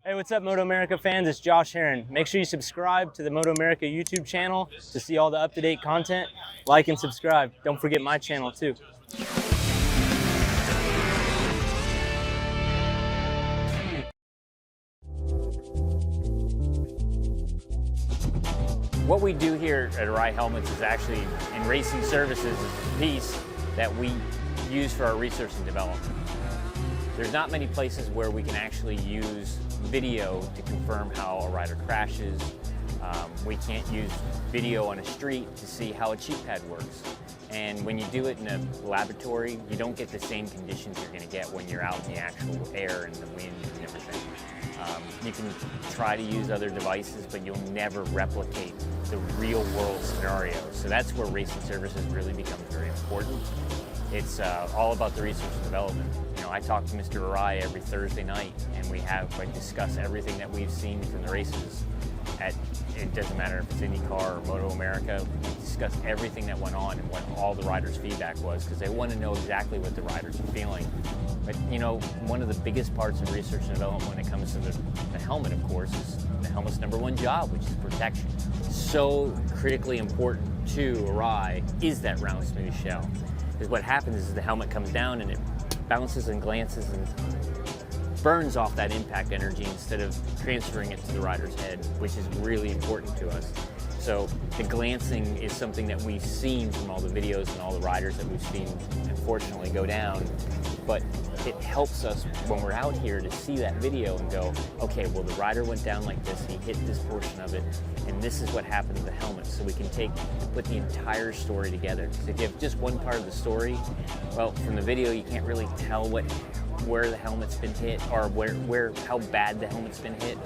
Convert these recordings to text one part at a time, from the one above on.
Hey, what's up, MotoAmerica fans? It's Josh Heron. Make sure you subscribe to the MotoAmerica YouTube channel to see all the up-to-date content. Like and subscribe. Don't forget my channel, too. What we do here at Arai Helmets is actually, in racing services, is a piece that we use for our research and development. There's not many places where we can actually use video to confirm how a rider crashes. We can't use video on a street to see how a cheek pad works. And when you do it in a laboratory, you don't get the same conditions you're going to get when you're out in the actual air and the wind and everything. You can try to use other devices, but you'll never replicate the real world scenario. So that's where racing services really becomes very important. It's all about the research and development. You know, I talk to Mr. Arai every Thursday night, and we discuss everything that we've seen from the races. It doesn't matter if it's IndyCar or MotoAmerica, we discuss everything that went on and what all the riders' feedback was, because they want to know exactly what the riders are feeling. But you know, one of the biggest parts of research and development when it comes to the helmet, of course, is the helmet's #1 job, which is protection. So critically important to Arai is that round, smooth shell. Because what happens is the helmet comes down and it bounces and glances and burns off that impact energy instead of transferring it to the rider's head, which is really important to us. So the glancing is something that we've seen from all the videos and all the riders that we've seen, unfortunately, go down. But it helps us when we're out here to see that video and go, okay, well, the rider went down like this, he hit this portion of it, and this is what happened to the helmet. So we can put the entire story together. So if you have just one part of the story, well, from the video, you can't really tell where the helmet's been hit or how bad the helmet's been hit.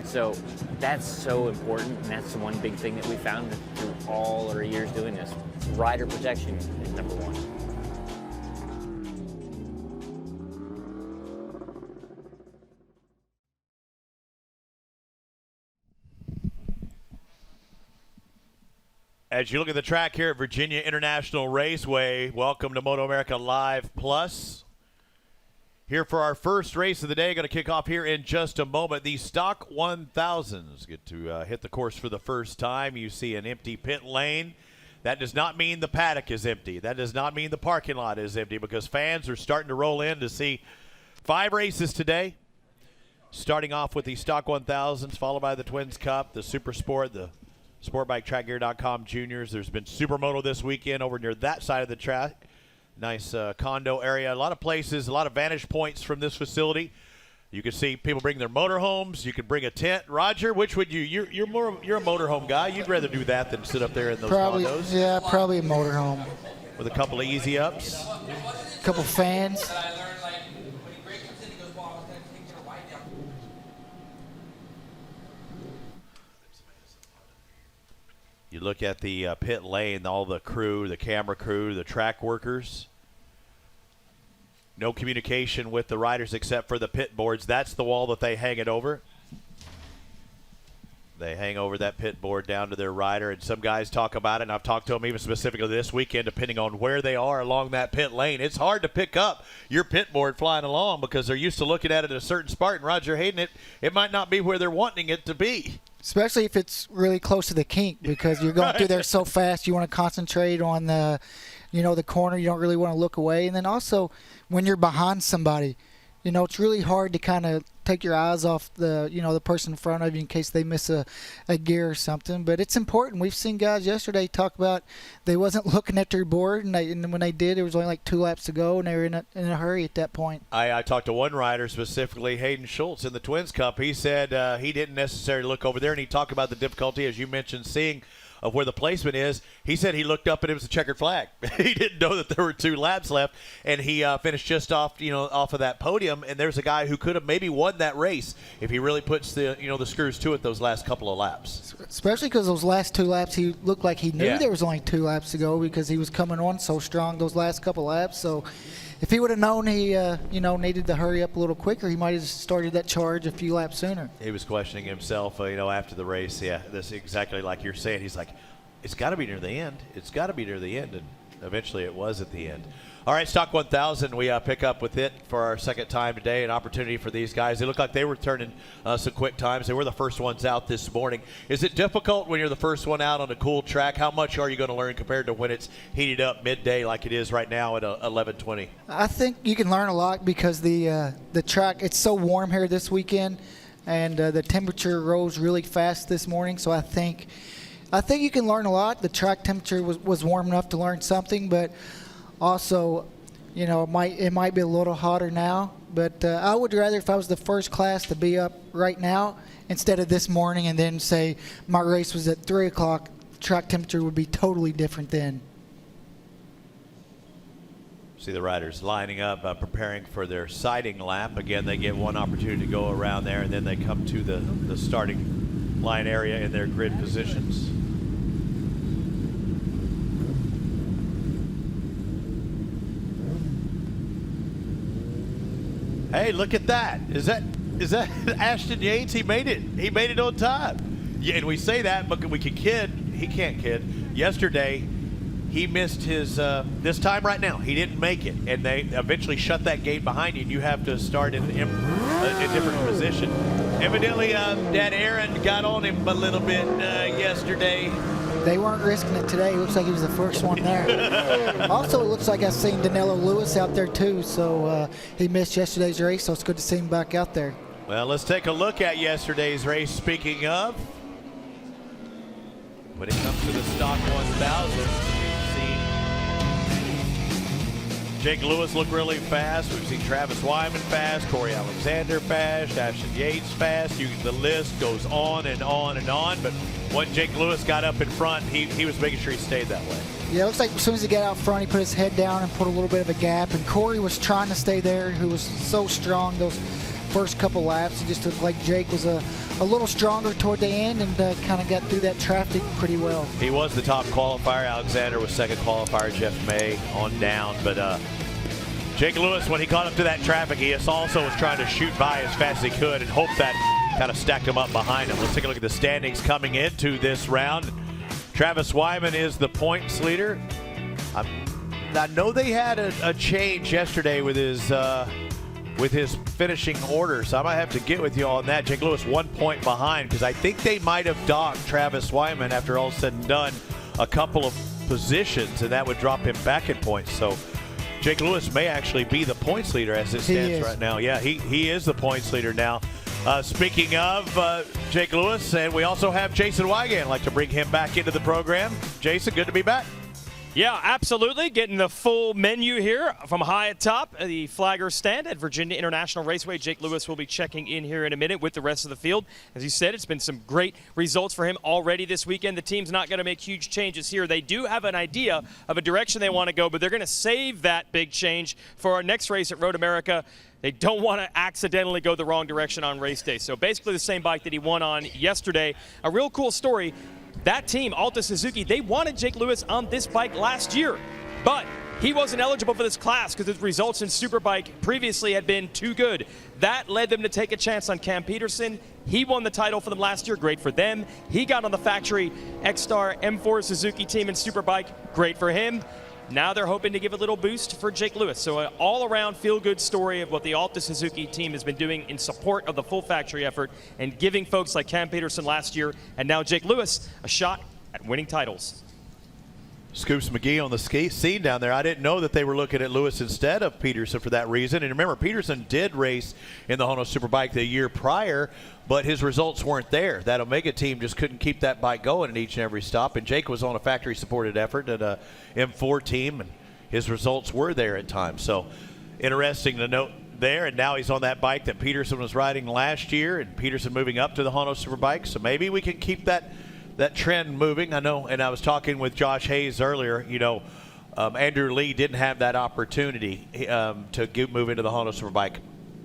So that's so important, and that's the one big thing that we found through all our years doing this. Rider protection is #1. As you look at the track here at Virginia International Raceway, welcome to MotoAmerica Live Plus. Here for our first race of the day, going to kick off here in just a moment. The Stock 1000s get to hit the course for the first time. You see an empty pit lane. That does not mean the paddock is empty. That does not mean the parking lot is empty, because fans are starting to roll in to see 5 races today. Starting off with the Stock 1000s, followed by the Twins Cup, the Super Sport, the SportBikeTrackGear.com Juniors. There's been Supermoto this weekend over near that side of the track. Nice condo area. A lot of places, a lot of vantage points from this facility. You can see people bring their motorhomes. You can bring a tent. Roger, which would you? You're a motorhome guy. You'd rather do that than sit up there in those condos. Yeah, probably a motorhome. With a couple of easy ups. A couple fans. You look at the pit lane, all the crew, the camera crew, the track workers. No communication with the riders except for the pit boards. That's the wall that they hang it over. They hang over that pit board down to their rider, and some guys talk about it, and I've talked to them even specifically this weekend, depending on where they are along that pit lane. It's hard to pick up your pit board flying along because they're used to looking at it at a certain spot, and Roger Hayden, it might not be where they're wanting it to be. Especially if it's really close to the kink, because you're going through there so fast. You want to concentrate on the corner. You don't really want to look away. And then also when you're behind somebody, it's really hard to kind of take your eyes off the person in front of you in case they miss a gear or something. But it's important. We've seen guys yesterday talk about they wasn't looking at their board, and when they did, there was only like 2 laps to go, and they were in a hurry at that point. I talked to one rider specifically, Hayden Schultz, in the Twins Cup. He said he didn't necessarily look over there, and he talked about the difficulty, as you mentioned, seeing of where the placement is. He said he looked up and it was a checkered flag. He didn't know that there were 2 laps left, and he finished just off of that podium. And there's a guy who could have maybe won that race if he really puts the screws to it those last couple of laps. Especially because those last 2 laps, he looked like he knew there was only 2 laps to go because he was coming on so strong those last couple laps. So if he would have known he needed to hurry up a little quicker, he might have started that charge a few laps sooner. He was questioning himself, after the race. Yeah, that's exactly like you're saying. He's like, it's got to be near the end. It's got to be near the end. And eventually it was at the end. All right, Stock 1000, we pick up with it for our second time today, an opportunity for these guys. They look like they were turning some quick times. They were the first ones out this morning. Is it difficult when you're the first one out on a cool track? How much are you going to learn compared to when it's heated up midday like it is right now at 11:20? I think you can learn a lot because the track, it's so warm here this weekend, and the temperature rose really fast this morning. So I think you can learn a lot. The track temperature was warm enough to learn something, but also, you know, it might be a little hotter now. But I would rather, if I was the first class, to be up right now instead of this morning, and then say my race was at 3 o'clock. Track temperature would be totally different then. See the riders lining up, preparing for their sighting lap. Again, they get one opportunity to go around there, and then they come to the starting line area in their grid positions. Hey, look at that. Is that Ashton Yates? He made it. He made it on time. Yeah, and we say that, but we can kid. He can't kid. Yesterday, he missed his, this time right now, he didn't make it. And they eventually shut that gate behind you, and you have to start in a different position. Evidently, Dad Aaron got on him a little bit yesterday. They weren't risking it today. It looks like he was the first one there. Also, it looks like I've seen Danilo Lewis out there too, so he missed yesterday's race, so it's good to see him back out there. Well, let's take a look at yesterday's race. Speaking of, when it comes to the Stock 1000, we've seen Jake Lewis look really fast. We've seen Travis Wyman fast, Corey Alexander fast, Ashton Yates fast. The list goes on and on and on, but when Jake Lewis got up in front, he was making sure he stayed that way. Yeah, it looks like as soon as he got out front, he put his head down and put a little bit of a gap. And Corey was trying to stay there, who was so strong those first couple laps. It just looked like Jake was a little stronger toward the end and kind of got through that traffic pretty well. He was the top qualifier. Alexander was second qualifier. Jeff May on down. But Jake Lewis, when he caught up to that traffic, he also was trying to shoot by as fast as he could and hope that kind of stacked him up behind him. Let's take a look at the standings coming into this round. Travis Wyman is the points leader. I know they had a change yesterday with his finishing order, so I might have to get with you on that. Jake Lewis 1 point behind because I think they might have docked Travis Wyman after all said and done a couple of positions, and that would drop him back in points. So Jake Lewis may actually be the points leader as it stands right now. Yeah, he is the points leader now. Speaking of Jake Lewis, and we also have Jason Wygant. I'd like to bring him back into the program. Jason, good to be back. Yeah, absolutely. Getting the full menu here from high atop the flagger stand at Virginia International Raceway. Jake Lewis will be checking in here in a minute with the rest of the field. As you said, it's been some great results for him already this weekend. The team's not going to make huge changes here. They do have an idea of a direction they want to go, but they're going to save that big change for our next race at MotoAmerica. They don't want to accidentally go the wrong direction on race day. So basically the same bike that he won on yesterday. A real cool story. That team, Alta Suzuki, they wanted Jake Lewis on this bike last year, but he wasn't eligible for this class because his results in Superbike previously had been too good. That led them to take a chance on Cam Peterson. He won the title for them last year. Great for them. He got on the factory X-Star M4 Suzuki team in Superbike. Great for him. Now they're hoping to give a little boost for Jake Lewis. So an all-around feel-good story of what the Alta Suzuki team has been doing in support of the full factory effort and giving folks like Cam Peterson last year and now Jake Lewis a shot at winning titles. Scoops McGee on the scene down there. I didn't know that they were looking at Lewis instead of Peterson for that reason. And remember, Peterson did race in the Honda Superbike the year prior, but his results weren't there. That Omega team just couldn't keep that bike going in each and every stop. And Jake was on a factory-supported effort at a M4 team, and his results were there at times. So interesting to note there. And now he's on that bike that Peterson was riding last year, and Peterson moving up to the Honda Superbike. So maybe we can keep that trend moving. I know, and I was talking with Josh Hayes earlier, you know, Andrew Lee didn't have that opportunity to move into the Honda Superbike.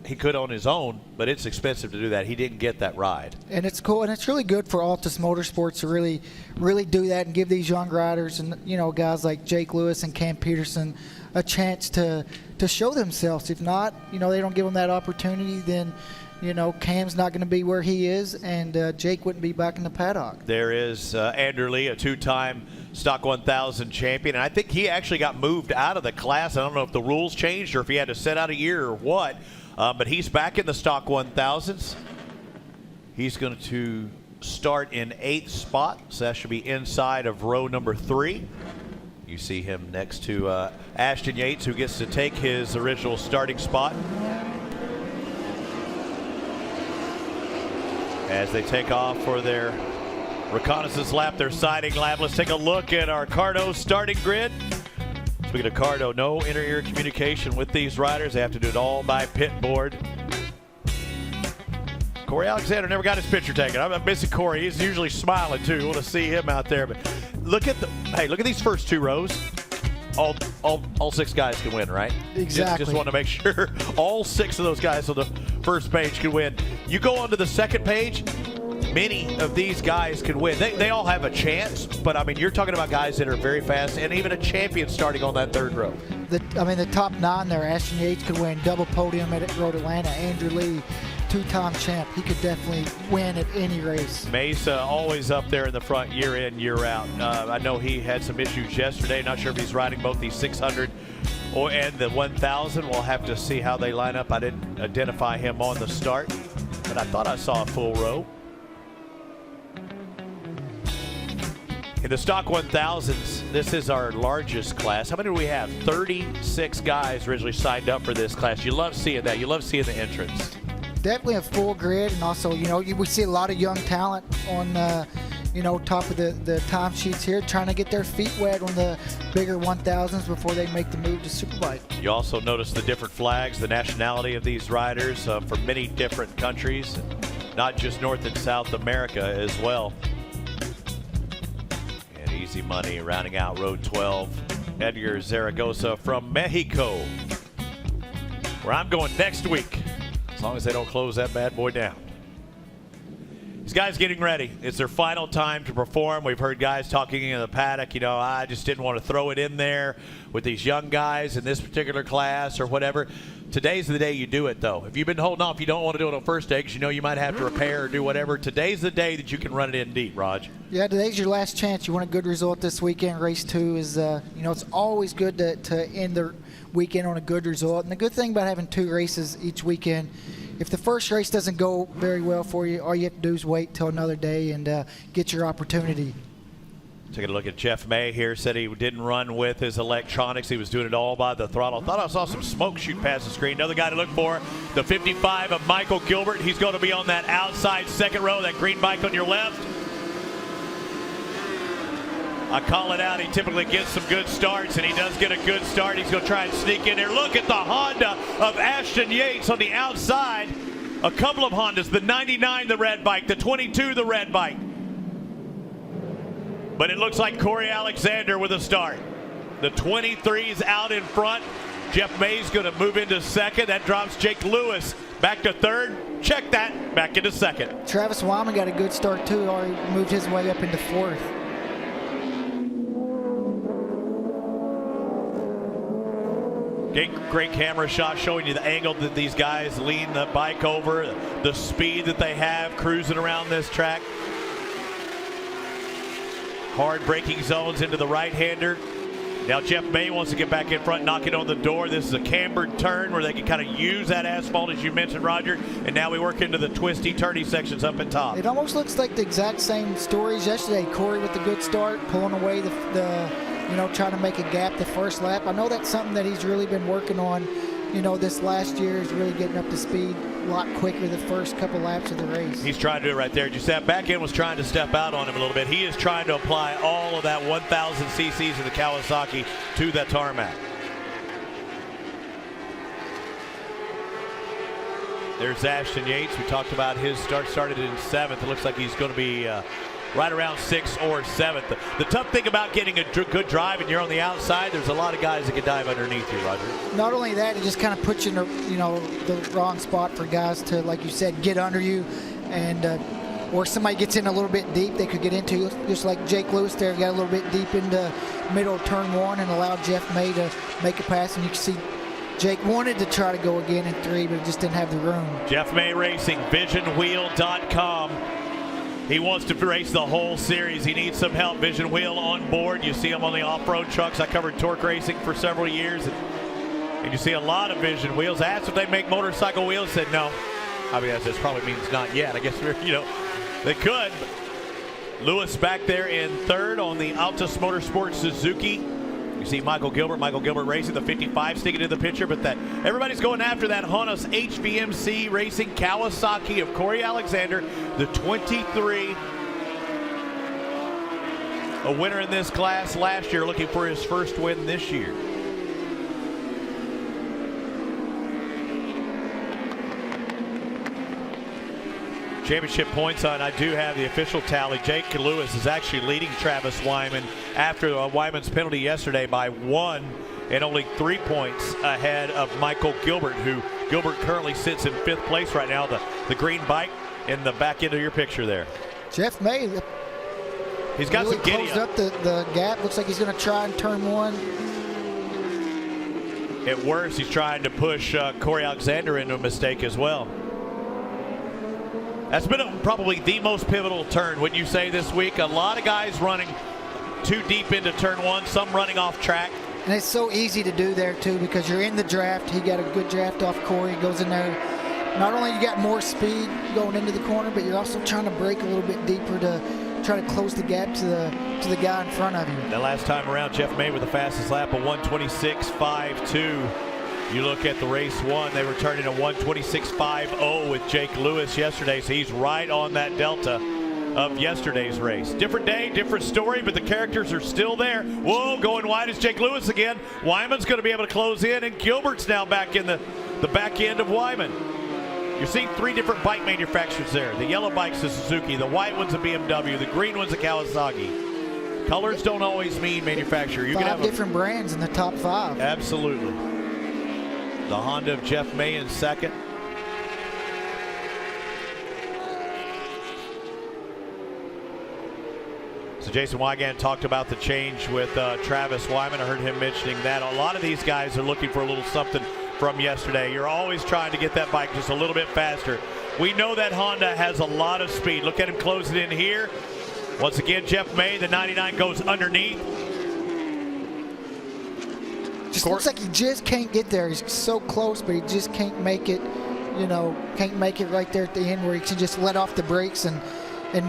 He could on his own, but it's expensive to do that. He didn't get that ride. And it's cool, and it's really good for Altus Motorsports to really do that and give these young riders and, you know, guys like Jake Lewis and Cam Peterson a chance to show themselves. If not, you know, they don't give them that opportunity, then, you know, Cam's not going to be where he is, and Jake wouldn't be back in the paddock. There is Andrew Lee, a two-time Stock 1000 champion. And I think he actually got moved out of the class. I don't know if the rules changed or if he had to sit out a year or what. But he's back in the Stock 1000s. He's going to start in 8th spot. So that should be inside of row number 3. You see him next to Ashton Yates, who gets to take his original starting spot. As they take off for their reconnaissance lap, their sighting lap. Let's take a look at our Cardo starting grid. Speaking of Cardo, no inter-ear communication with these riders. They have to do it all by pit board. Corey Alexander never got his picture taken. I'm missing Corey. He's usually smiling too. Want to see him out there. But look at look at these first 2 rows. All 6 guys can win, right? Exactly. Just want to make sure all 6 of those guys on the first page can win. You go onto the second page, many of these guys can win. They all have a chance, but I mean, you're talking about guys that are very fast and even a champion starting on that 3rd row. The top 9 there, Ashton Yates could win double podium at Road Atlanta. Andrew Lee, 2-time champ. He could definitely win at any race. Mesa always up there in the front year in, year out. I know he had some issues yesterday. Not sure if he's riding both the 600 and the 1000. We'll have to see how they line up. I didn't identify him on the start, but I thought I saw a full row. In the Stock 1000s, this is our largest class. How many do we have? 36 guys originally signed up for this class. You love seeing that. You love seeing the entrance. Definitely a full grid, and also, we see a lot of young talent on, top of the time sheets here, trying to get their feet wet on the bigger 1000s before they make the move to Superbike. You also notice the different flags, the nationality of these riders from many different countries, not just North and South America as well. And easy money rounding out row 12. Edgar Zaragoza from Mexico, where I'm going next week. As long as they don't close that bad boy down. These guys getting ready. It's their final time to perform. We've heard guys talking in the paddock, I just didn't want to throw it in there with these young guys in this particular class or whatever. Today's the day you do it, though. If you've been holding off, you don't want to do it on first day because you might have to repair or do whatever. Today's the day that you can run it in deep, Raj. Yeah, today's your last chance. You want a good result this weekend. Race 2 is, it's always good to end the weekend on a good result. And the good thing about having 2 races each weekend, if the first race doesn't go very well for you, all you have to do is wait till another day and get your opportunity. Taking a look at Jeff May here. Said he didn't run with his electronics. He was doing it all by the throttle. Thought I saw some smoke shoot past the screen. Another guy to look for, the 55 of Michael Gilbert. He's going to be on that outside 2nd row, that green bike on your left. I call it out. He typically gets some good starts, and he does get a good start. He's going to try and sneak in there. Look at the Honda of Ashton Yates on the outside. A couple of Hondas, the 99, the red bike, the 22, the red bike. But it looks like Corey Alexander with a start. The 23's out in front. Jeff May's going to move into 2nd. That drops Jake Lewis back to 3rd. Check that, back into 2nd. Travis Wyman got a good start, too. Already moved his way up into 4th. Great camera shot showing you the angle that these guys lean the bike over, the speed that they have cruising around this track. Hard braking zones into the right-hander. Now Jeff May wants to get back in front, knocking on the door. This is a cambered turn where they can kind of use that asphalt, as you mentioned, Roger. And now we work into the twisty, turny sections up at top. It almost looks like the exact same stories yesterday. Corey with the good start, pulling away trying to make a gap the first lap. I know that's something that he's really been working on, this last year, is really getting up to speed a lot quicker the first couple laps of the race. He's trying to do it right there. Just that back end was trying to step out on him a little bit. He is trying to apply all of that 1,000 cc's of the Kawasaki to that tarmac. There's Ashton Yates. We talked about his start. Started in 7th. It looks like he's going to be right around 6th or 7th. The tough thing about getting a good drive and you're on the outside, there's a lot of guys that can dive underneath you, Roger. Not only that, it just kind of puts you in the wrong spot for guys to, like you said, get under you, and or somebody gets in a little bit deep, they could get into, just like Jake Lewis there, got a little bit deep into middle of turn 1 and allowed Jeff May to make a pass, and you can see Jake wanted to try to go again in 3, but just didn't have the room. Jeff May Racing, visionwheel.com. He wants to race the whole series. He needs some help. Vision Wheel on board. You see him on the off-road trucks. I covered torque racing for several years. And you see a lot of Vision Wheels. Asked if they make motorcycle wheels. Said no. I mean, that probably means not yet. I guess, you know, they could. Lewis back there in third on the Altus Motorsports Suzuki. You see Michael Gilbert racing the 55, sticking to the picture, but that everybody's going after that Honda's HVMC Racing Kawasaki of Corey Alexander, the 23. A winner in this class last year, looking for his first win this year. Championship points on, I do have the official tally. Jake Lewis is actually leading Travis Wyman after Wyman's penalty yesterday by 1 and only 3 points ahead of Michael Gilbert, who Gilbert currently sits in 5th place right now. The green bike in the back end of your picture there. Jeff May, he's got really some giddy closed up the gap. Looks like he's going to try and turn 1. At worst, he's trying to push Corey Alexander into a mistake as well. That's been probably the most pivotal turn, wouldn't you say, this week? A lot of guys running too deep into turn 1, some running off track. And it's so easy to do there, too, because you're in the draft. He got a good draft off Corey. Goes in there. Not only you got more speed going into the corner, but you're also trying to break a little bit deeper to try to close the gap to the guy in front of you. The last time around, Jeff May with the fastest lap of 1:26.52. You look at the race 1, they returned in a 1:26.50 with Jake Lewis yesterday, so he's right on that delta of yesterday's race. Different day, different story, but the characters are still there. Whoa, going wide is Jake Lewis again. Wyman's going to be able to close in, and Gilbert's now back in the back end of Wyman. You're seeing 3 different bike manufacturers there. The yellow bike's a Suzuki, the white one's a BMW, the green one's a Kawasaki. Colors don't always mean manufacturer. You can have different brands in the top 5. Absolutely. The Honda of Jeff May in second. So Jason Wygant talked about the change with Travis Wyman. I heard him mentioning that. A lot of these guys are looking for a little something from yesterday. You're always trying to get that bike just a little bit faster. We know that Honda has a lot of speed. Look at him closing in here. Once again, Jeff May, the 99 goes underneath. Just looks like he just can't get there. He's so close, but he just can't make it, you know, can't make it right there at the end where he can just let off the brakes and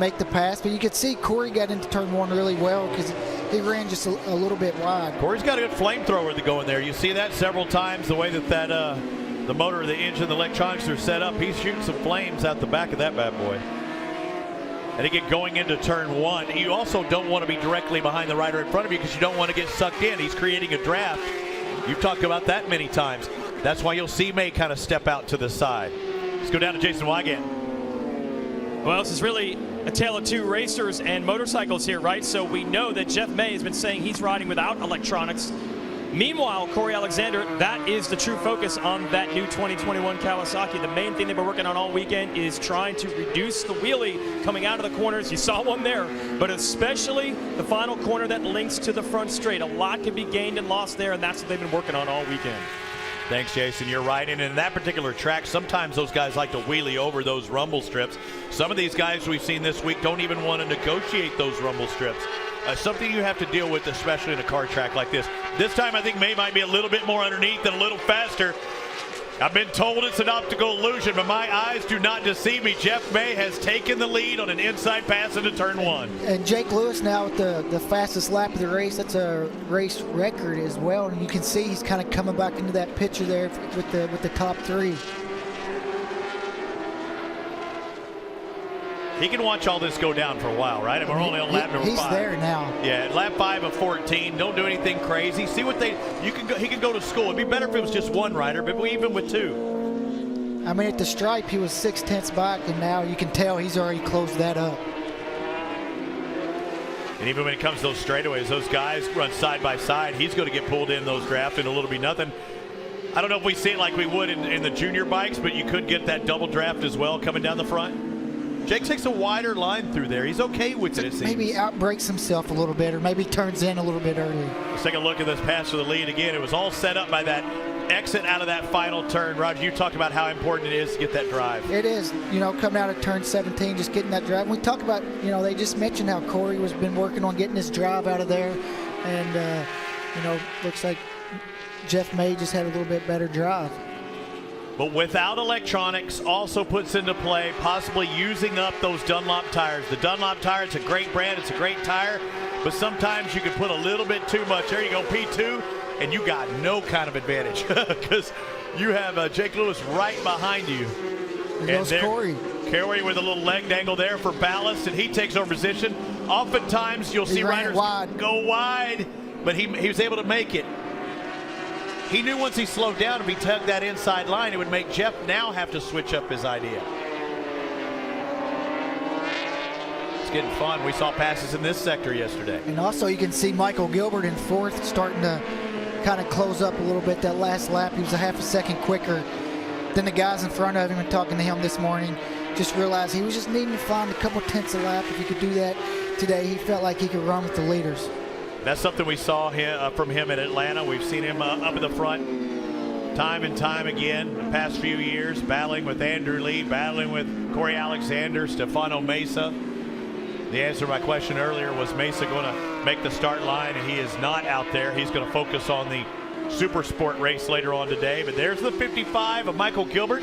make the pass. But you could see Corey got into turn 1 really well because he ran just a little bit wide. Corey's got a good flamethrower to go in there. You see that several times, the way that the motor, the engine, the electronics are set up. He's shooting some flames out the back of that bad boy. And again, going into turn 1, you also don't want to be directly behind the rider in front of you because you don't want to get sucked in. He's creating a draft. You've talked about that many times. That's why you'll see May kind of step out to the side. Let's go down to Jason Wygant. Well, this is really a tale of 2 racers and motorcycles here, right? So we know that Jeff May has been saying he's riding without electronics. Meanwhile, Corey Alexander, that is the true focus on that new 2021 Kawasaki. The main thing they've been working on all weekend is trying to reduce the wheelie coming out of the corners. You saw one there, but especially the final corner that links to the front straight. A lot can be gained and lost there, and that's what they've been working on all weekend. Thanks, Jason. You're right. And in that particular track, sometimes those guys like to wheelie over those rumble strips. Some of these guys we've seen this week don't even want to negotiate those rumble strips. Something you have to deal with, especially in a car track like this. This time, I think May might be a little bit more underneath and a little faster. I've been told it's an optical illusion, but my eyes do not deceive me. Jeff May has taken the lead on an inside pass into turn 1. And Jake Lewis now with the fastest lap of the race. That's a race record as well. And you can see he's kind of coming back into that picture there with the top 3. He can watch all this go down for a while, right? And we're only on lap number 5. He's there now. Yeah, lap 5 of 14. Don't do anything crazy. See what he can go to school. It'd be better if it was just 1 rider, but even with 2. I mean, at the stripe, he was 6/10 back, and now you can tell he's already closed that up. And even when it comes to those straightaways, those guys run side by side. He's going to get pulled in those drafts and a little bit nothing. I don't know if we see it like we would in the junior bikes, but you could get that double draft as well coming down the front. Jake takes a wider line through there. He's okay with it, it seems. Maybe outbreaks himself a little bit, or maybe turns in a little bit early. Let's take a look at this pass for the lead again. It was all set up by that exit out of that final turn. Roger, you talked about how important it is to get that drive. It is, coming out of turn 17, just getting that drive. We talk about, they just mentioned how Corey was been working on getting his drive out of there, and looks like Jeff May just had a little bit better drive. But without electronics also puts into play possibly using up those Dunlop tires. The Dunlop tire, it's a great brand, it's a great tire, but sometimes you can put a little bit too much. There you go, P2, and you got no kind of advantage because you have Jake Lewis right behind you. There goes Corey. Corey with a little leg dangle there for ballast, and he takes over position. Oftentimes you'll see riders go wide, but he was able to make it. He knew once he slowed down, if he tugged that inside line, it would make Jeff now have to switch up his idea. It's getting fun. We saw passes in this sector yesterday. And also you can see Michael Gilbert in fourth starting to kind of close up a little bit. That last lap, he was a half a second quicker than the guys in front of him, and talking to him this morning, just realized he was just needing to find a couple tenths a lap. If he could do that today, he felt like he could run with the leaders. That's something we saw from him in Atlanta. We've seen him up in the front time and time again the past few years, battling with Andrew Lee, battling with Corey Alexander, Stefano Mesa. The answer to my question earlier, was Mesa going to make the start line, and he is not out there. He's going to focus on the Super Sport race later on today. But there's the 55 of Michael Gilbert.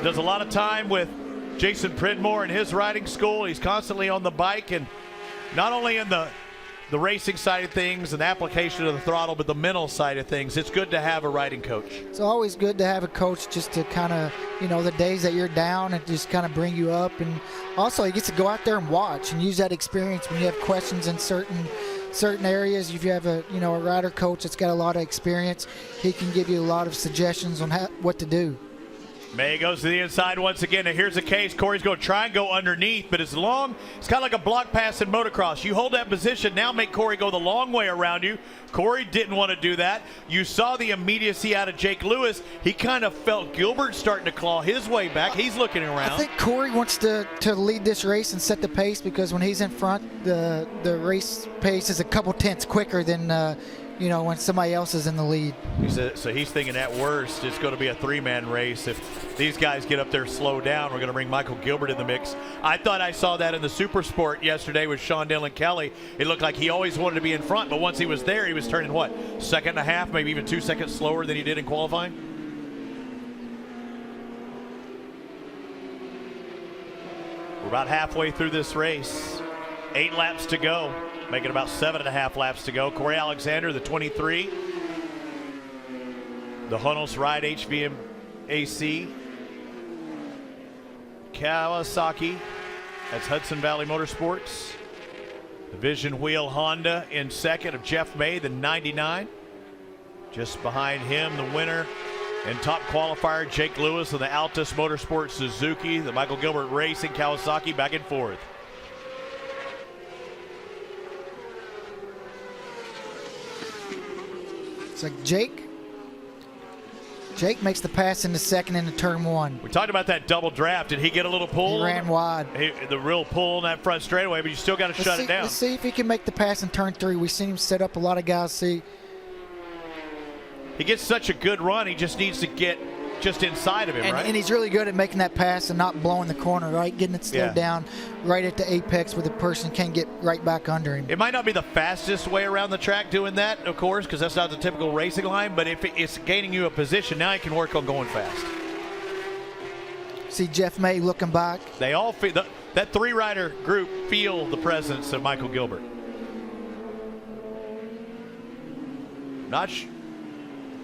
Does a lot of time with Jason Pridmore in his riding school. He's constantly on the bike, and not only in the racing side of things and the application of the throttle, but the mental side of things. It's good to have a riding coach. It's always good to have a coach just to kind of, the days that you're down and just kind of bring you up. And also he gets to go out there and watch and use that experience when you have questions in certain areas. If you have a rider coach that's got a lot of experience, he can give you a lot of suggestions on what to do. May goes to the inside once again, and here's the case. Corey's going to try and go underneath, but it's kind of like a block pass in motocross. You hold that position, now make Corey go the long way around you. Corey didn't want to do that. You saw the immediacy out of Jake Lewis. He kind of felt Gilbert starting to claw his way back. He's looking around. I think Corey wants to lead this race and set the pace, because when he's in front, the race pace is a couple tenths quicker than when somebody else is in the lead. So he's thinking at worst it's going to be a three-man race. If these guys get up there slow down, we're going to bring Michael Gilbert in the mix. I thought I saw that in the Super Sport yesterday with Sean Dillon Kelly. It looked like he always wanted to be in front, but once he was there, he was turning, second and a half, maybe even 2 seconds slower than he did in qualifying? We're about halfway through this race. 8 laps to go. Making about 7.5 laps to go. Corey Alexander, the 23. The Hunnels Ride HVAC. Kawasaki. That's Hudson Valley Motorsports. The Vision Wheel Honda in second of Jeff May, the 99. Just behind him, the winner and top qualifier, Jake Lewis of the Altus Motorsports Suzuki. The Michael Gilbert Racing Kawasaki back and forth. It's like Jake makes the pass into second into turn 1. We talked about that double draft. Did he get a little pull? He ran wide. The real pull on that front straightaway, but you still got to shut it down. Let's see if he can make the pass in turn 3. We've seen him set up a lot of guys. See, he gets such a good run. He just needs to get just inside of him, right? And he's really good at making that pass and not blowing the corner, right? Getting it slowed down right at the apex where the person can get right back under him. It might not be the fastest way around the track doing that, of course, because that's not the typical racing line, but if it's gaining you a position, now you can work on going fast. See Jeff May looking back. They all feel that 3-rider group feel the presence of Michael Gilbert.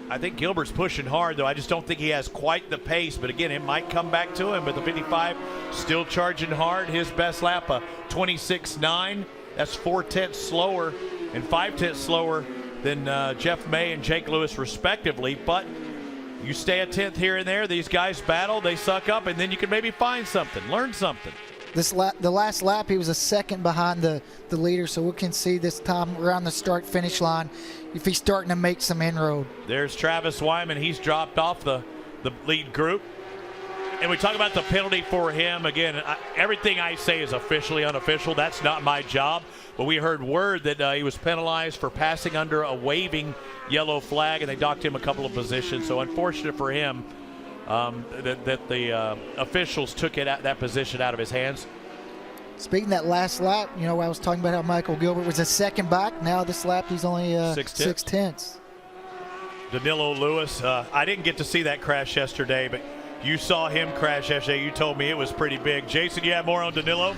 I think Gilbert's pushing hard, though. I just don't think he has quite the pace. But again, it might come back to him. But the 55 still charging hard. His best lap, a 26.9. That's 4 tenths slower and 5 tenths slower than Jeff May and Jake Lewis, respectively. But you stay a tenth here and there. These guys battle. They suck up. And then you can maybe find something, learn something. The last lap, he was a second behind the leader, so we can see this time around the start-finish line if he's starting to make some inroad. There's Travis Wyman. He's dropped off the lead group. And we talk about the penalty for him. Again, everything I say is officially unofficial. That's not my job. But we heard word that he was penalized for passing under a waving yellow flag, and they docked him a couple of positions. So unfortunate for him that the officials took that position out of his hands. Speaking of that last lap, I was talking about how Michael Gilbert was a second back. Now this lap he's only 6/10. Danilo Lewis, I didn't get to see that crash yesterday, but you saw him crash yesterday. You told me it was pretty big. Jason, you have more on Danilo?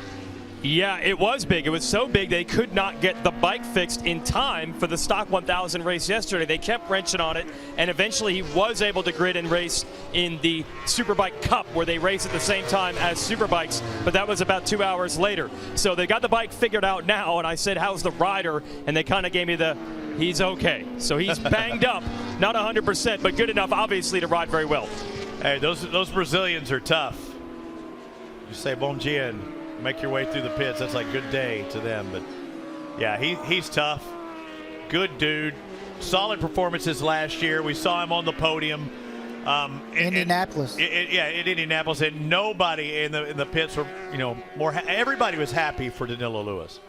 Yeah, it was big. It was so big they could not get the bike fixed in time for the Stock 1000 race yesterday. They kept wrenching on it, and eventually he was able to grid and race in the Superbike Cup, where they race at the same time as Superbikes, but that was about 2 hours later. So they got the bike figured out now, and I said, how's the rider? And they kind of gave me the, he's okay. So he's banged up, not 100%, but good enough, obviously, to ride very well. Hey, those Brazilians are tough. You say bom dia and make your way through the pits. That's like good day to them. But yeah, he's tough. Good dude. Solid performances last year. We saw him on the podium. Indianapolis. In Indianapolis, and nobody in the pits were, everybody was happy for Danilo Lewis.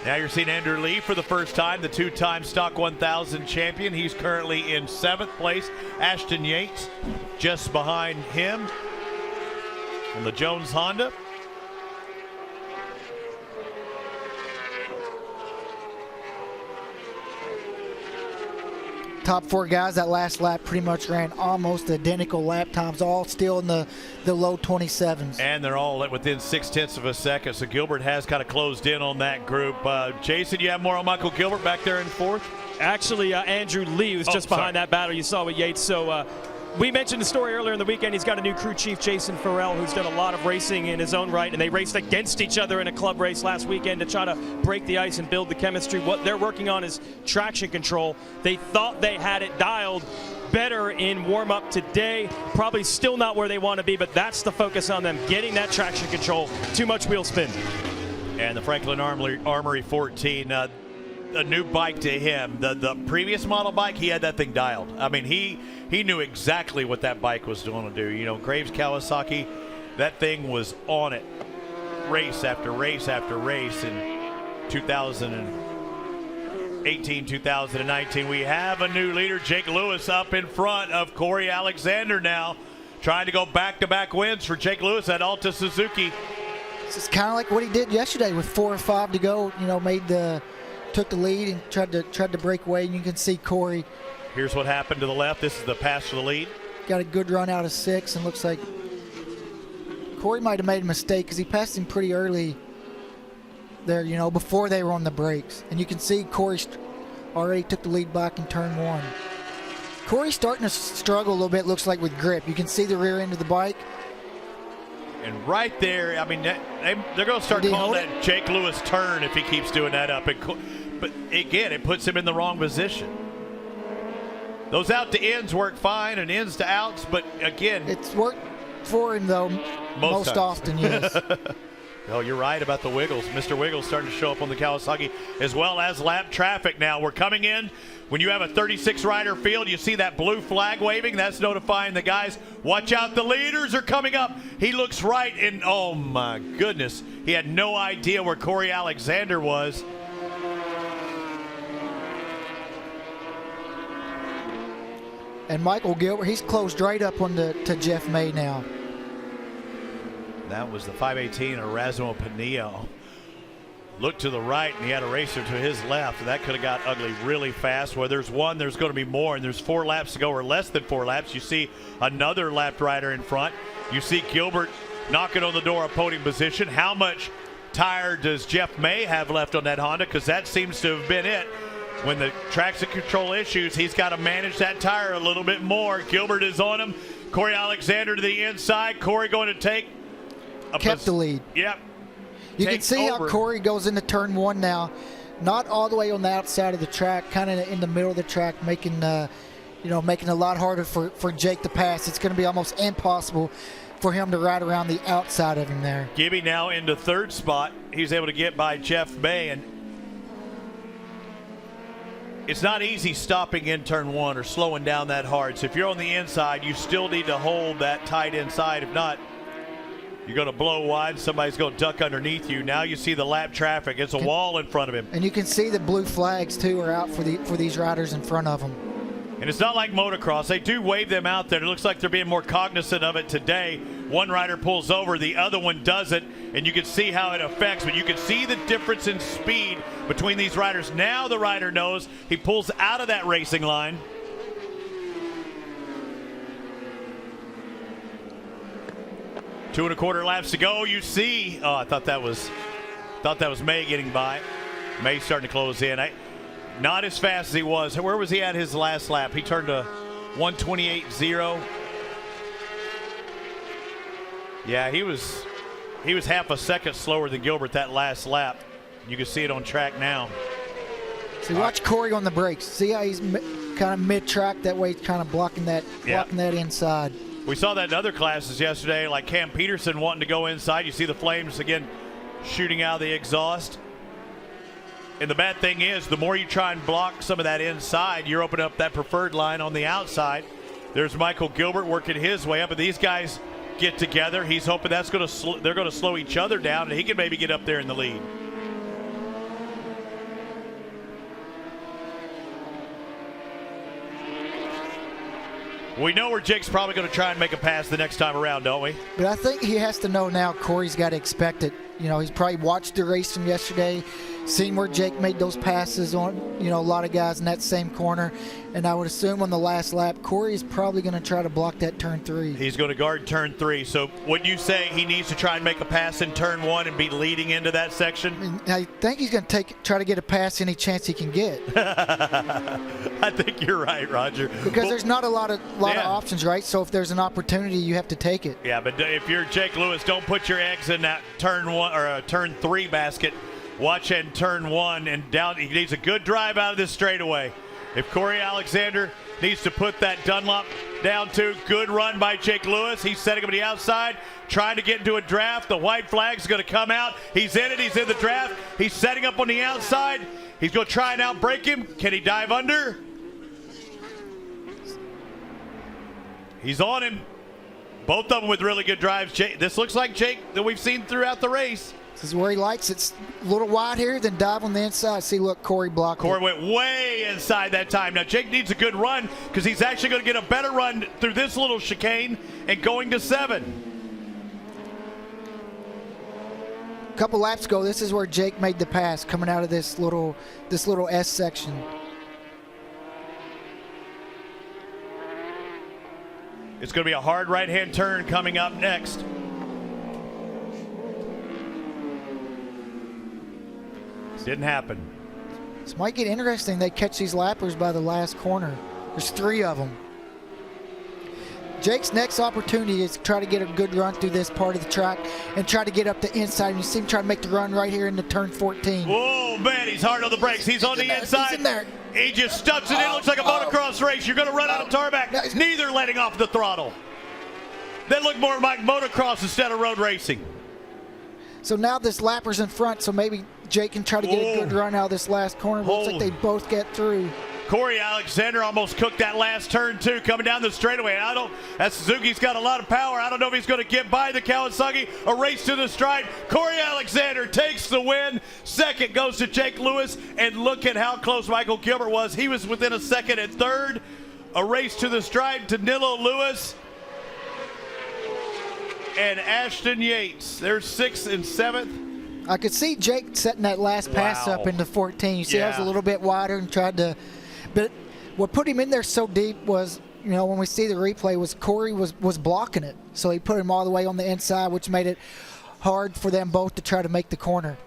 Now you're seeing Andrew Lee for the first time, the two-time Stock 1000 champion. He's currently in 7th place. Ashton Yates just behind him in the Jones Honda. Top 4 guys that last lap pretty much ran almost identical lap times, all still in the low 27s. And they're all within 0.6 of a second, so Gilbert has kind of closed in on that group. Jason, you have more on Michael Gilbert back there in 4th? Actually, Andrew Lee was just behind that battle you saw with Yates. So we mentioned the story earlier in the weekend. He's got a new crew chief, Jason Farrell, who's done a lot of racing in his own right, and they raced against each other in a club race last weekend to try to break the ice and build the chemistry. What they're working on is traction control. They thought they had it dialed better in warm-up today. Probably still not where they want to be, but that's the focus on them, getting that traction control. Too much wheel spin. And the Franklin Armory 14, a new bike to him. The previous model bike, he had that thing dialed. I mean, he knew exactly what that bike was going to do. Graves Kawasaki, that thing was on it race after race after race in 2018, 2019. We have a new leader, Jake Lewis, up in front of Corey Alexander now, trying to go back-to-back wins for Jake Lewis at Alta Suzuki. It's kind of like what he did yesterday with 4 or 5 to go. Took the lead and tried to break away, and you can see Corey. Here's what happened to the left. This is the pass to the lead. Got a good run out of 6, and looks like Corey might have made a mistake because he passed him pretty early there, before they were on the brakes. And you can see Corey already took the lead back in turn 1. Corey's starting to struggle a little bit, looks like, with grip. You can see the rear end of the bike. And right there, I mean, they're going to start calling that Jake Lewis turn if he keeps doing that up. But again, it puts him in the wrong position. Those out to ins work fine, and ins to outs, but again, it's worked for him though most often. Yes. Oh, you're right about the wiggles. Mr. Wiggles starting to show up on the Kawasaki, as well as lap traffic now. We're coming in. When you have a 36-rider field, you see that blue flag waving. That's notifying the guys, watch out, the leaders are coming up. He looks right, and oh my goodness, he had no idea where Corey Alexander was. And Michael Gilbert, he's closed right up on to Jeff May now. That was the 518 Erasmo Pinillo. Looked to the right, and he had a racer to his left. And that could have got ugly really fast. Where there's one, there's going to be more, and there's 4 laps to go, or less than 4 laps. You see another lap rider in front. You see Gilbert knocking on the door of podium position. How much tire does Jeff May have left on that Honda? Because that seems to have been it. When the traction control issues, he's got to manage that tire a little bit more. Gilbert is on him. Corey Alexander to the inside. Corey going to take kept the lead. Yep. You can see how Corey goes into turn 1 now, not all the way on the outside of the track, kind of in the middle of the track, making making it a lot harder for Jake to pass. It's going to be almost impossible for him to ride around the outside of him there. Gibby now into 3rd spot. He's able to get by Jeff May, and it's not easy stopping in turn one or slowing down that hard. So if you're on the inside, you still need to hold that tight inside. If not, you're going to blow wide. Somebody's going to duck underneath you. Now you see the lap traffic. It's a wall in front of him. And you can see the blue flags, too, are out for these riders in front of them. And it's not like motocross. They do wave them out there. It looks like they're being more cognizant of it today. One rider pulls over, the other one doesn't, and you can see how it affects. But you can see the difference in speed between these riders. Now the rider knows. He pulls out of that racing line. Two and a quarter laps to go. You see, oh, I thought that was May getting by. May starting to close in. Not as fast as he was. Where was he at his last lap? He turned to 1:28.0. Yeah, he was half a second slower than Gilbert that last lap. You can see it on track now. So watch Corey on the brakes. See how he's kind of mid-track? That way he's kind of blocking that inside. We saw that in other classes yesterday, like Cam Peterson wanting to go inside. You see the flames again shooting out of the exhaust. And the bad thing is, the more you try and block some of that inside, you're opening up that preferred line on the outside. There's Michael Gilbert working his way up, but these guys get together. He's hoping they're going to slow each other down, and he can maybe get up there in the lead. We know where Jake's probably going to try and make a pass the next time around, don't we? But I think he has to know now Corey's got to expect it. You know, he's probably watched the race from yesterday, seen where Jake made those passes on, a lot of guys in that same corner. And I would assume on the last lap, Corey is probably going to try to block that turn 3. He's going to guard turn 3. So wouldn't you say he needs to try and make a pass in turn 1 and be leading into that section? I think he's going to try to get a pass any chance he can get. I think you're right, Roger. Because there's not a lot of options, right? So if there's an opportunity, you have to take it. Yeah, but if you're Jake Lewis, don't put your eggs in that turn 1 or turn 3 basket. Watch in turn 1 and down. He needs a good drive out of this straightaway. If Corey Alexander needs to put that Dunlop down too, good run by Jake Lewis. He's setting him on the outside, trying to get into a draft. The white flag's going to come out. He's in it. He's in the draft. He's setting up on the outside. He's going to try and outbreak him. Can he dive under? He's on him. Both of them with really good drives. This looks like Jake that we've seen throughout the race. This is where he likes it. A little wide here, then dive on the inside. See, look, Corey blocked Corey it. went way inside that time. Now, Jake needs a good run because he's actually going to get a better run through this little chicane and going to 7. A couple laps ago, this is where Jake made the pass coming out of this little S section. It's going to be a hard right-hand turn coming up next. Didn't happen. This might get interesting. They catch these lappers by the last corner. There's 3 of them. Jake's next opportunity is to try to get a good run through this part of the track and try to get up the inside. And you see him try to make the run right here into turn 14. Whoa, man, he's hard on the brakes. He's on the inside. He's in there. He just studs it in. Looks like a motocross race. You're going to run out of tarmac. Neither letting off the throttle. They look more like motocross instead of road racing. So now this lapper's in front, so maybe Jake can try to get a good run out of this last corner. Looks like they both get through. Corey Alexander almost cooked that last turn too, coming down the straightaway. That Suzuki's got a lot of power. I don't know if he's going to get by the Kawasaki. A race to the stride. Corey Alexander takes the win. Second goes to Jake Lewis, and look at how close Michael Gilbert was. He was within a second at third. A race to the stride to Nilo Lewis and Ashton Yates. They're 6th and 7th. I could see Jake setting that last pass up into 14. You see, that was a little bit wider and tried to. But what put him in there so deep was, when we see the replay, was Corey was blocking it. So he put him all the way on the inside, which made it hard for them both to try to make the corner.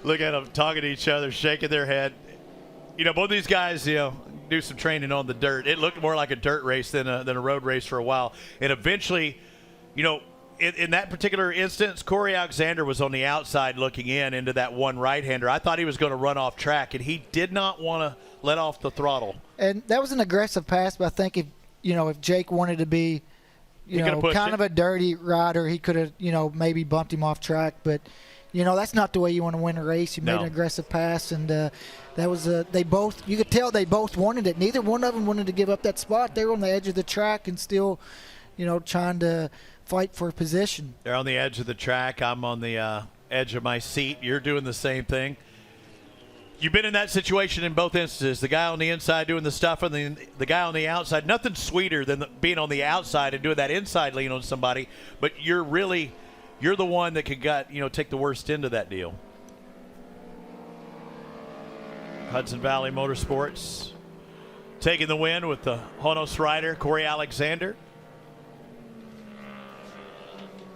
Look at them talking to each other, shaking their head. Both of these guys, do some training on the dirt. It looked more like a dirt race than a road race for a while. And eventually, in that particular instance, Corey Alexander was on the outside looking into that one right-hander. I thought he was going to run off track, and he did not want to let off the throttle. And that was an aggressive pass, but I think if Jake wanted to be, you know, kind of a dirty rider. He could have, you know, maybe bumped him off track, but you know, that's not the way you want to win a race. You made an aggressive pass, and that was they both. You could tell they both wanted it. Neither one of them wanted to give up that spot. They were on the edge of the track and still, you know, trying to fight for position. They're on the edge of the track. I'm on the edge of my seat. You're doing the same thing. You've been in that situation in both instances. The guy on the inside doing the stuff, and the guy on the outside. Nothing sweeter than being on the outside and doing that inside lean on somebody. But you're the one that could take the worst end of that deal. Hudson Valley Motorsports taking the win with the Honos rider, Corey Alexander.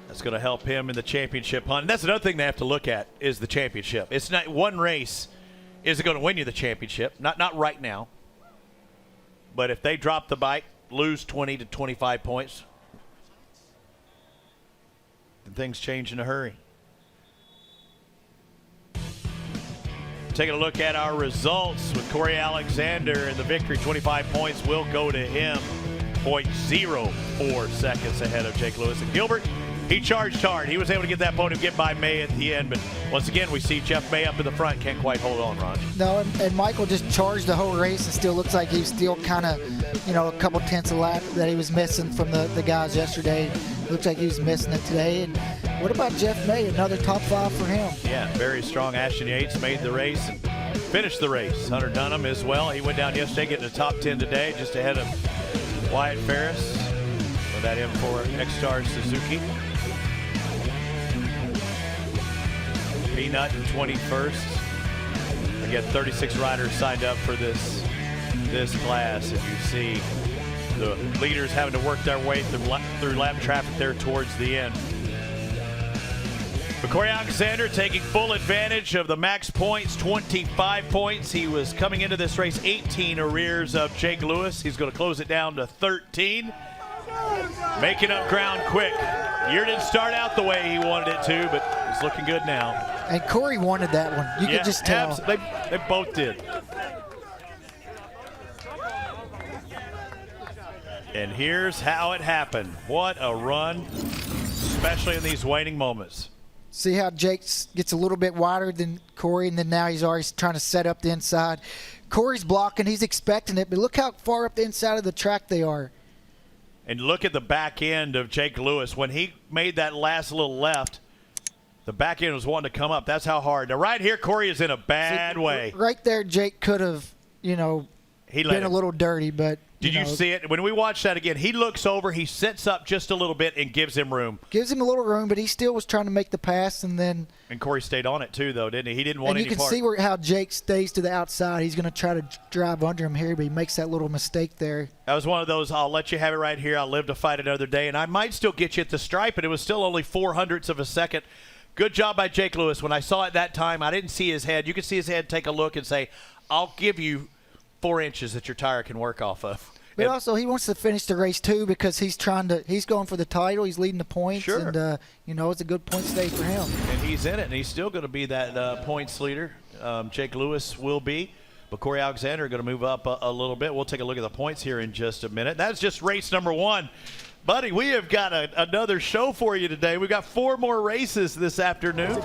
That's going to help him in the championship hunt. And that's another thing they have to look at is the championship. It's not one race is going to win you the championship. Not right now. But if they drop the bike, lose 20 to 25 points, then things change in a hurry. Taking a look at our results with Corey Alexander and the victory. 25 points will go to him. 0.04 seconds ahead of Jake Lewis. And Gilbert, he charged hard. He was able to get that podium, get by May at the end. But once again, we see Jeff May up in the front. Can't quite hold on, Ron. No, and Michael just charged the whole race and still looks like he's still kind of, you know, a couple tenths of lap that he was missing from the guys yesterday. Looks like he was missing it today. And what about Jeff May? Another top 5 for him. Yeah, very strong. Ashton Yates made the race and finished the race. Hunter Dunham as well. He went down yesterday, getting the top 10 today, just ahead of Wyatt Ferris. With that in for X-Star Suzuki. Peanut in 21st. Again, 36 riders signed up for this class. If you see the leaders having to work their way through lap traffic there towards the end. But Corey Alexander taking full advantage of the max points, 25 points. He was coming into this race 18 arrears of Jake Lewis. He's going to close it down to 13. Making up ground quick. Year didn't start out the way he wanted it to, but it's looking good now. And Corey wanted that one. You could just tell. They both did. And here's how it happened. What a run, especially in these waning moments. See how Jake gets a little bit wider than Corey, and then now he's already trying to set up the inside. Corey's blocking. He's expecting it, but look how far up the inside of the track they are. And look at the back end of Jake Lewis. When he made that last little left, the back end was wanting to come up. That's how hard. Now, right here, Corey is in a bad way. Right there, Jake could have, you know, been a little dirty, but Did you see it? When we watch that again, he looks over, he sets up just a little bit and gives him room. Gives him a little room, but he still was trying to make the pass, and then. And Corey stayed on it too, though, didn't he? He didn't want any part. And you can see how Jake stays to the outside. He's going to try to drive under him here, but he makes that little mistake there. That was one of those, I'll let you have it right here. I'll live to fight another day, and I might still get you at the stripe, and it was still only 0.04 of a second. Good job by Jake Lewis. When I saw it that time, I didn't see his head. You could see his head take a look and say, I'll give you 4 inches that your tire can work off of. But also, he wants to finish the race, too, because he's going for the title. He's leading the points. Sure. And, it's a good point stay for him. And he's in it, and he's still going to be that points leader. Jake Lewis will be. But Corey Alexander going to move up a little bit. We'll take a look at the points here in just a minute. That's just race number 1. Buddy, we have got another show for you today. We've got 4 more races this afternoon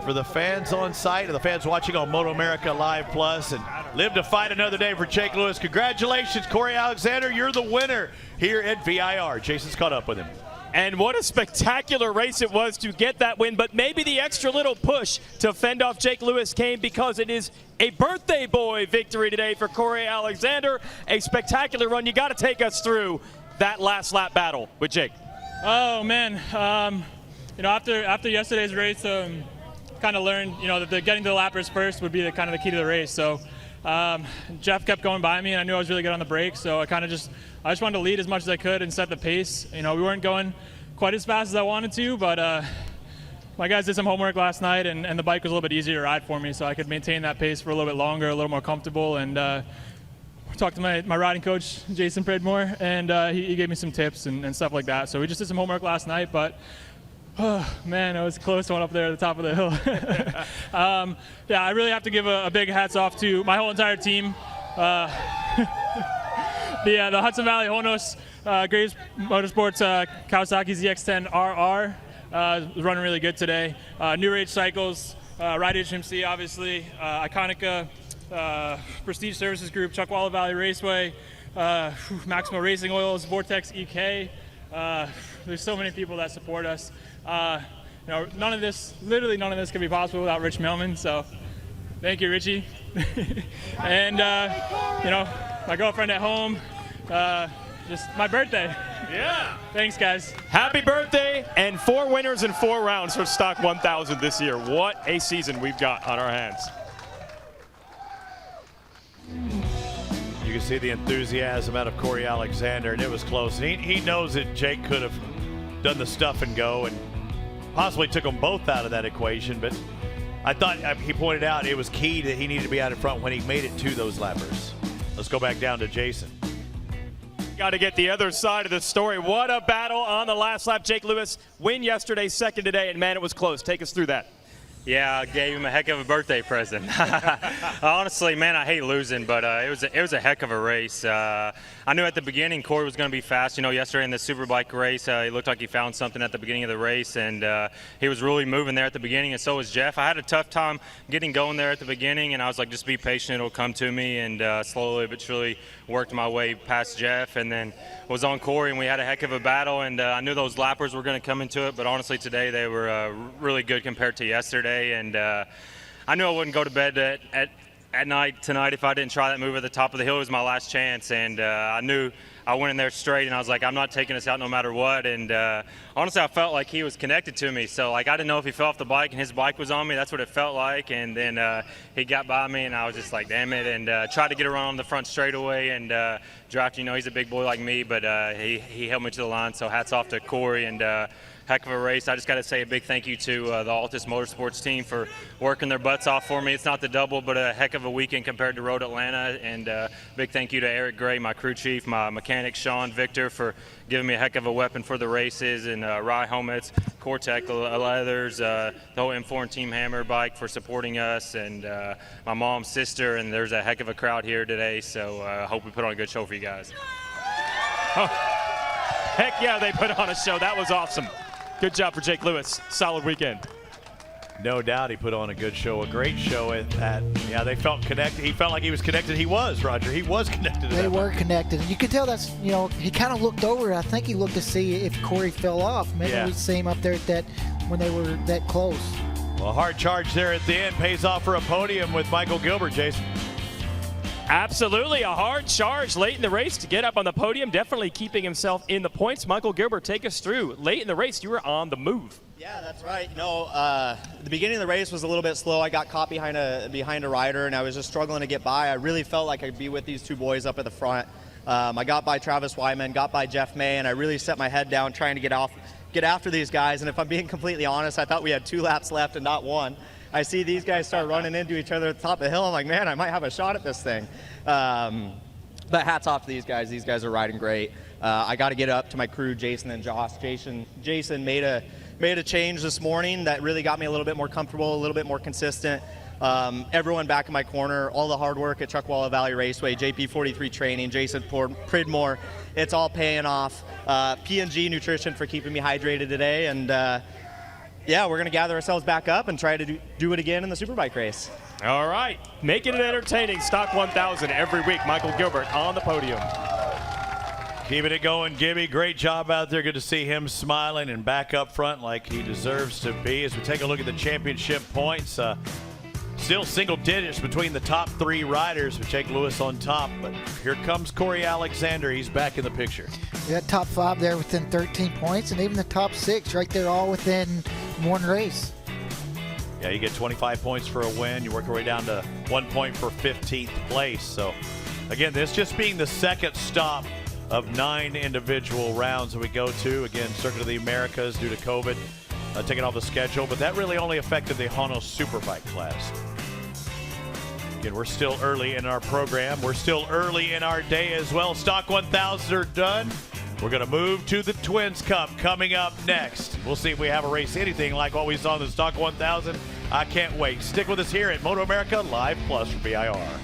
for the fans on site and the fans watching on MotoAmerica Live Plus. And live to fight another day for Jake Lewis. Congratulations, Corey Alexander. You're the winner here at VIR. Jason's caught up with him. And what a spectacular race it was to get that win. But maybe the extra little push to fend off Jake Lewis came because it is a birthday boy victory today for Corey Alexander. A spectacular run. You got to take us through that last lap battle with Jake. Oh man, after yesterday's race, kind of learned that getting to the lappers first would be the key to the race. So Jeff kept going by me, and I knew I was really good on the brakes. So I just wanted to lead as much as I could and set the pace. We weren't going quite as fast as I wanted to, but my guys did some homework last night, and the bike was a little bit easier to ride for me, so I could maintain that pace for a little bit longer, a little more comfortable. And talked to my riding coach, Jason Pridmore, and he gave me some tips and stuff like that. So we just did some homework last night, but man, it was a close one up there at the top of the hill. I really have to give a big hats off to my whole entire team. the Hudson Valley Honos Graves Motorsports Kawasaki ZX-10 RR was running really good today. New Rage Cycles, Ride HMC, obviously, Iconica, Prestige Services Group, Chuckwalla Valley Raceway, Maximo Racing Oils, Vortex EK. There's so many people that support us. Literally none of this could be possible without Rich Millman. So, thank you, Richie. And my girlfriend at home. Just my birthday. Yeah. Thanks, guys. Happy birthday, and 4 winners in 4 rounds for Stock 1000 this year. What a season we've got on our hands. You can see the enthusiasm out of Corey Alexander, and it was close. And he knows that Jake could have done the stuff and go and possibly took them both out of that equation, but I thought he pointed out it was key that he needed to be out in front when he made it to those lappers. Let's go back down to Jason. Got to get the other side of the story. What a battle on the last lap. Jake Lewis win yesterday, second today, and man, it was close. Take us through that. Yeah, I gave him a heck of a birthday present. Honestly, man, I hate losing, but it was a heck of a race. I knew at the beginning Corey was going to be fast. Yesterday in the Superbike race, it looked like he found something at the beginning of the race, and he was really moving there at the beginning, and so was Jeff. I had a tough time getting going there at the beginning, and I was like, just be patient, it'll come to me, and slowly but surely worked my way past Jeff, and then was on Corey, and we had a heck of a battle, and I knew those lappers were going to come into it, but honestly today they were really good compared to yesterday. And I knew I wouldn't go to bed at night tonight if I didn't try that move at the top of the hill. It was my last chance, and I knew I went in there straight, and I was like, I'm not taking this out no matter what. And honestly, I felt like he was connected to me. So, I didn't know if he fell off the bike and his bike was on me. That's what it felt like. And then he got by me, and I was just like, damn it, and tried to get a run on the front straightaway and draft. He's a big boy like me, but he held me to the line. So hats off to Corey, and heck of a race. I just got to say a big thank you to the Altus Motorsports team for working their butts off for me. It's not the double, but a heck of a weekend compared to Road Atlanta. And big thank you to Eric Gray, my crew chief, my mechanic Sean Victor, for giving me a heck of a weapon for the races, and Rye helmets, Cortec leathers, the whole M4 and Team Hammer bike for supporting us, and my mom's sister. And there's a heck of a crowd here today, so I hope we put on a good show for you guys. Oh, heck yeah, they put on a show. That was awesome. Good job for Jake Lewis. Solid weekend. No doubt he put on a good show, a great show they felt connected. He felt like he was connected. He was, Roger. He was connected to They that were bike. connected. And you could tell that's, he kind of looked over. I think he looked to see if Corey fell off. Maybe we'd see him up there when they were that close. Well, a hard charge there at the end pays off for a podium with Michael Gilbert, Jason. Absolutely, a hard charge late in the race to get up on the podium, definitely keeping himself in the points. Michael Gilbert, take us through. Late in the race, you were on the move. Yeah, that's right. The beginning of the race was a little bit slow. I got caught behind a rider, and I was just struggling to get by. I really felt like I'd be with these two boys up at the front. I got by Travis Wyman, got by Jeff May, and I really set my head down trying to get after these guys. And if I'm being completely honest, I thought we had 2 laps left and not 1. I see these guys start running into each other at the top of the hill. I'm like, man, I might have a shot at this thing. But hats off to these guys. These guys are riding great. I got to get up to my crew, Jason and Josh. Jason made a change this morning that really got me a little bit more comfortable, a little bit more consistent. Everyone back in my corner, all the hard work at Chuckwalla Valley Raceway, JP43 training, Jason Pridmore, it's all paying off. P&G Nutrition for keeping me hydrated today. And we're going to gather ourselves back up and try to do it again in the Superbike race. All right, making it entertaining. Stock 1000 every week. Michael Gilbert on the podium. Keeping it going, Gibby. Great job out there. Good to see him smiling and back up front like he deserves to be. As we take a look at the championship points, still single digits between the top 3 riders with Jake Lewis on top. But here comes Corey Alexander. He's back in the picture. You got top 5 there within 13 points, and even the top 6 right there all within 1 race. Yeah, you get 25 points for a win. You work your way down to 1 point for 15th place. So, again, this just being the second stop of 9 individual rounds that we go to. Again, Circuit of the Americas due to COVID taking off the schedule, but that really only affected the Hono Superbike class. Again, we're still early in our program. We're still early in our day as well. Stock 1000 are done. We're going to move to the Twins Cup coming up next. We'll see if we have a race anything like what we saw in the Stock 1000. I can't wait. Stick with us here at MotoAmerica Live Plus for VIR.